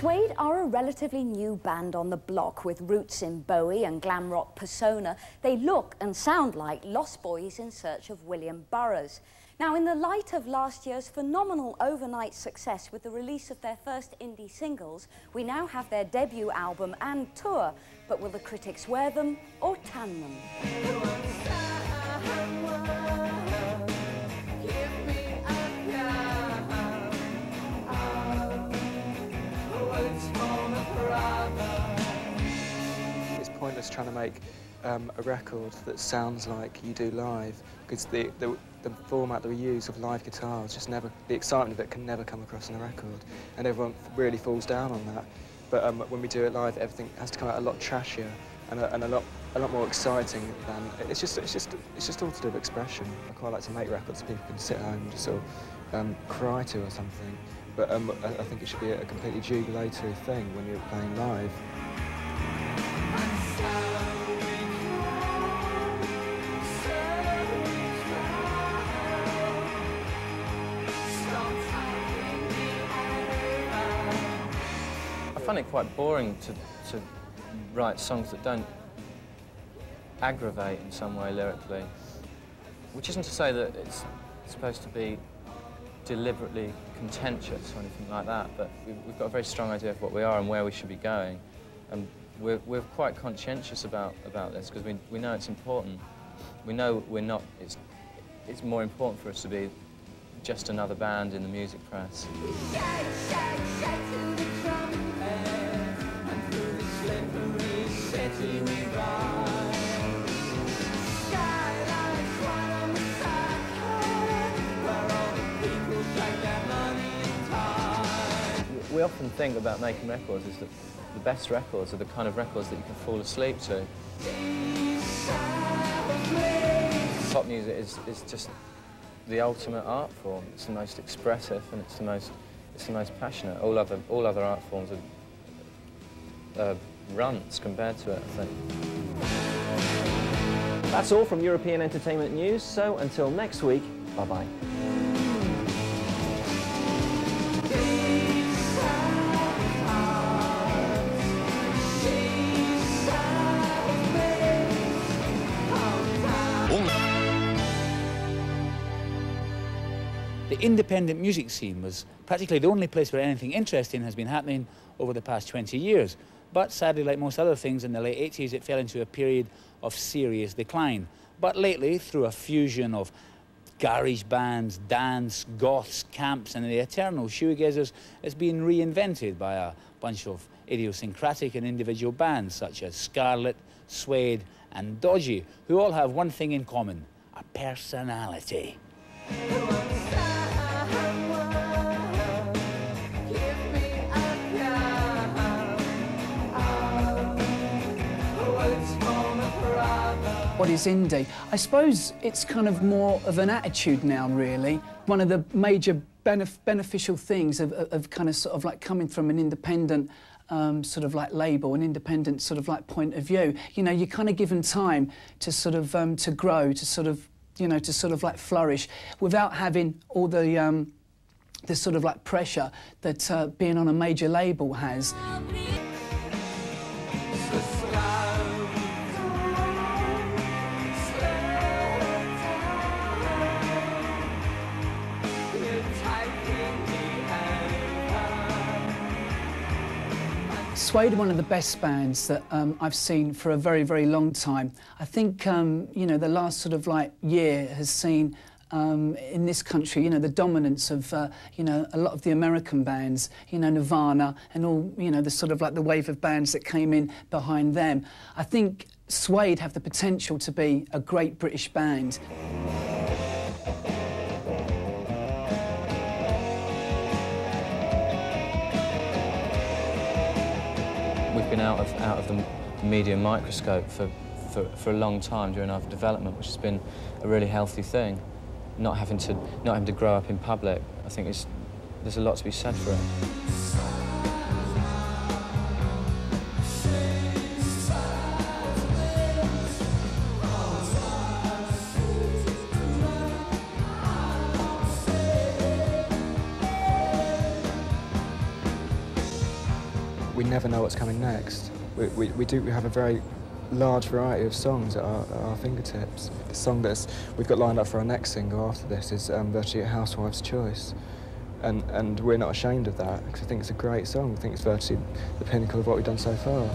Suede are a relatively new band on the block with roots in Bowie and glam rock persona. They look and sound like Lost Boys in search of William Burroughs. Now, in the light of last year's phenomenal overnight success with the release of their first indie singles, we now have their debut album and tour. But will the critics wear them or tan them? It's pointless trying to make a record that sounds like you do live, because the format that we use of live guitars just never, the excitement of it can never come across in a record, and everyone really falls down on that. But when we do it live, everything has to come out a lot trashier and a lot more exciting than it's just all to do with expression. I quite like to make records people can sit home and just sort of cry to or something. But I think it should be a completely jubilatory thing when you're playing live. I find it quite boring to write songs that don't aggravate in some way lyrically, which isn't to say that it's supposed to be deliberately contentious or anything like that, but we've got a very strong idea of what we are and where we should be going, and we're quite conscientious about this because we know it's important. We know we're not. It's more important for us to be just another band in the music press. We often think about making records is that the best records are the kind of records that you can fall asleep to. Pop music is just the ultimate art form. It's the most expressive and it's the most passionate. All other art forms are runts compared to it, I think. That's all from European Entertainment News, so until next week, bye-bye. The independent music scene was practically the only place where anything interesting has been happening over the past 20 years. But sadly, like most other things, in the late 80s, it fell into a period of serious decline. But lately, through a fusion of garage bands, dance, goths, camps, and the eternal shoegazers, it's been reinvented by a bunch of idiosyncratic and individual bands such as Scarlet, Suede, and Dodgy, who all have one thing in common: a personality. What is indie? I suppose it's kind of more of an attitude now, really. One of the major beneficial things of kind of sort of like coming from an independent sort of like label, an independent sort of like point of view. You know, you're kind of given time to sort of to grow, to sort of, you know, to sort of like flourish without having all the sort of like pressure that being on a major label has. Suede are one of the best bands that I've seen for a very, very long time. I think, you know, the last sort of like year has seen in this country, you know, the dominance of, you know, a lot of the American bands, you know, Nirvana and all, you know, the sort of like the wave of bands that came in behind them. I think Suede have the potential to be a great British band. We've been out of the media microscope for a long time during our development, which has been a really healthy thing. Not having to grow up in public, I think there's a lot to be said for it. we never know what's coming next. We have a very large variety of songs at our fingertips. The song we've got lined up for our next single after this is virtually a housewife's choice. And we're not ashamed of that, because I think it's a great song. I think it's virtually the pinnacle of what we've done so far.